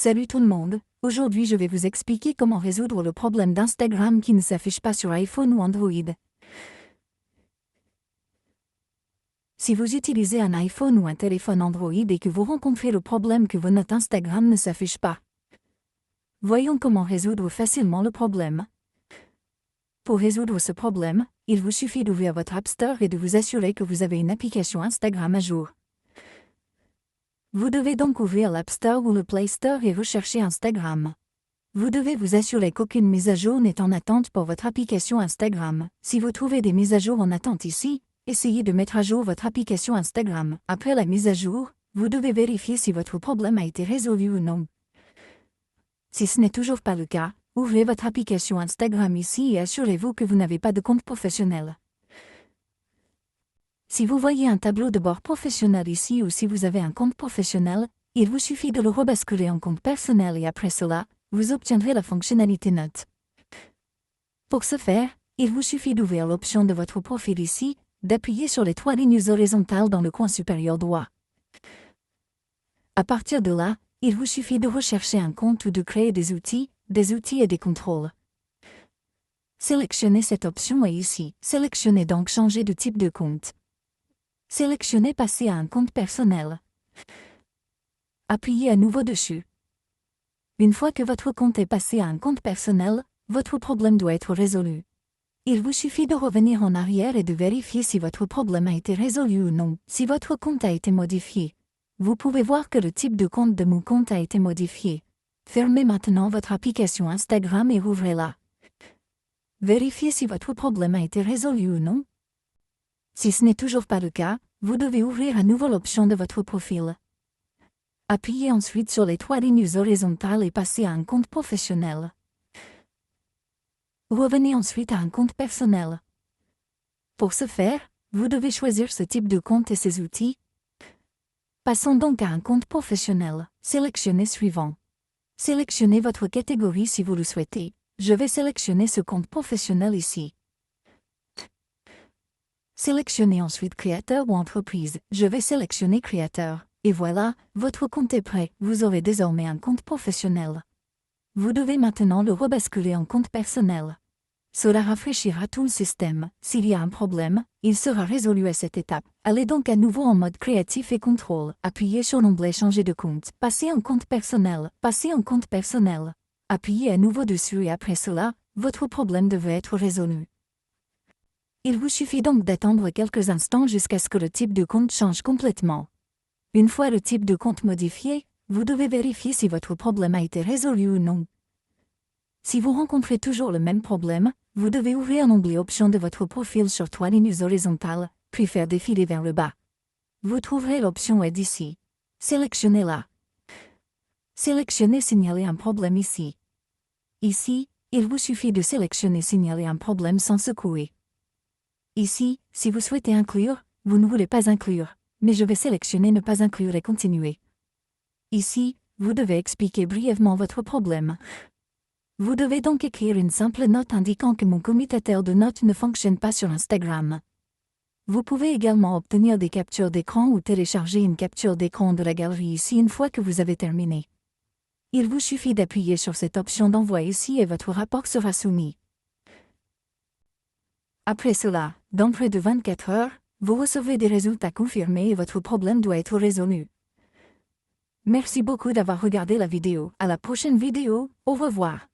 Salut tout le monde, aujourd'hui je vais vous expliquer comment résoudre le problème d'Instagram qui ne s'affiche pas sur iPhone ou Android. Si vous utilisez un iPhone ou un téléphone Android et que vous rencontrez le problème que vos notes Instagram ne s'affichent pas, voyons comment résoudre facilement le problème. Pour résoudre ce problème, il vous suffit d'ouvrir votre App Store et de vous assurer que vous avez une application Instagram à jour. Vous devez donc ouvrir l'App Store ou le Play Store et rechercher Instagram. Vous devez vous assurer qu'aucune mise à jour n'est en attente pour votre application Instagram. Si vous trouvez des mises à jour en attente ici, essayez de mettre à jour votre application Instagram. Après la mise à jour, vous devez vérifier si votre problème a été résolu ou non. Si ce n'est toujours pas le cas, ouvrez votre application Instagram ici et assurez-vous que vous n'avez pas de compte professionnel. Si vous voyez un tableau de bord professionnel ici ou si vous avez un compte professionnel, il vous suffit de le rebasculer en compte personnel et après cela, vous obtiendrez la fonctionnalité Notes. Pour ce faire, il vous suffit d'ouvrir l'option de votre profil ici, d'appuyer sur les 3 lignes horizontales dans le coin supérieur droit. À partir de là, il vous suffit de rechercher un compte ou de créer des outils et des contrôles. Sélectionnez cette option et ici, sélectionnez donc changer de type de compte. Sélectionnez passer à un compte personnel. Appuyez à nouveau dessus. Une fois que votre compte est passé à un compte personnel, votre problème doit être résolu. Il vous suffit de revenir en arrière et de vérifier si votre problème a été résolu ou non. Si votre compte a été modifié, vous pouvez voir que le type de compte de mon compte a été modifié. Fermez maintenant votre application Instagram et rouvrez-la. Vérifiez si votre problème a été résolu ou non. Si ce n'est toujours pas le cas, vous devez ouvrir à nouveau l'option de votre profil. Appuyez ensuite sur les 3 lignes horizontales et passez à un compte professionnel. Revenez ensuite à un compte personnel. Pour ce faire, vous devez choisir ce type de compte et ses outils. Passons donc à un compte professionnel. Sélectionnez suivant. Sélectionnez votre catégorie si vous le souhaitez. Je vais sélectionner ce compte professionnel ici. Sélectionnez ensuite créateur ou entreprise. Je vais sélectionner créateur. Et voilà, votre compte est prêt. Vous aurez désormais un compte professionnel. Vous devez maintenant le rebasculer en compte personnel. Cela rafraîchira tout le système. S'il y a un problème, il sera résolu à cette étape. Allez donc à nouveau en mode créatif et contrôle. Appuyez sur l'onglet changer de compte. Passez en compte personnel. Passez en compte personnel. Appuyez à nouveau dessus et après cela, votre problème devrait être résolu. Il vous suffit donc d'attendre quelques instants jusqu'à ce que le type de compte change complètement. Une fois le type de compte modifié, vous devez vérifier si votre problème a été résolu ou non. Si vous rencontrez toujours le même problème, vous devez ouvrir l'onglet Options de votre profil sur 3 lignes horizontales, puis faire défiler vers le bas. Vous trouverez l'option Aide ici. Sélectionnez-la. Sélectionnez Signaler un problème ici. Ici, il vous suffit de sélectionner Signaler un problème sans secouer. Ici, si vous souhaitez inclure, vous ne voulez pas inclure, mais je vais sélectionner Ne pas inclure et continuer. Ici, vous devez expliquer brièvement votre problème. Vous devez donc écrire une simple note indiquant que mon commutateur de notes ne fonctionne pas sur Instagram. Vous pouvez également obtenir des captures d'écran ou télécharger une capture d'écran de la galerie ici une fois que vous avez terminé. Il vous suffit d'appuyer sur cette option d'envoi ici et votre rapport sera soumis. Après cela, dans près de 24 heures, vous recevez des résultats confirmés et votre problème doit être résolu. Merci beaucoup d'avoir regardé la vidéo. À la prochaine vidéo, au revoir.